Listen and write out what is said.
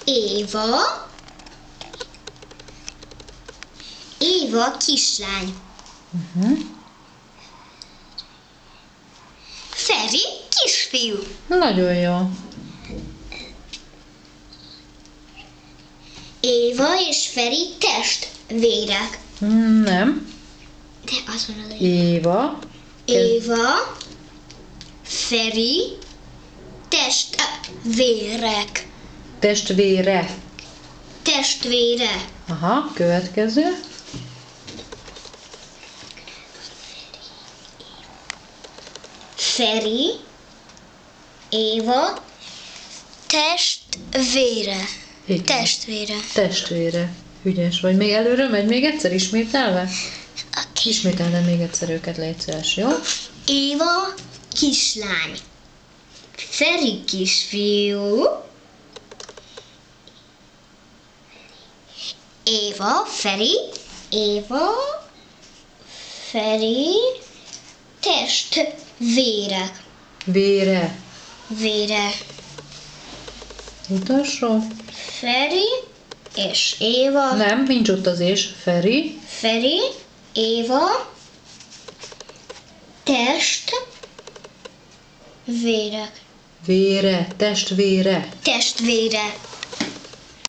Éva. Éva kislány. Feri kisfiú. Nagyon jó. Éva és Feri testvérek. Nem. De az van az Éva. Éva, Feri, testvérek. Testvére. Testvére. Aha, következő. Feri, Éva, testvére. Igen. Testvére. Testvére. Ügyes vagy. Még előre megy még egyszer ismételve? Okay. Ismételve még egyszer őket, légy szíves, jó? Éva kislány. Feri kisfiú. Éva, Feri, Éva, Feri, testvérek. Vére. Vére. Utolsó? Feri és Éva. Nem, nincs ott az és. Feri. Feri, Éva, testvérek. Vére. Testvére. Testvére.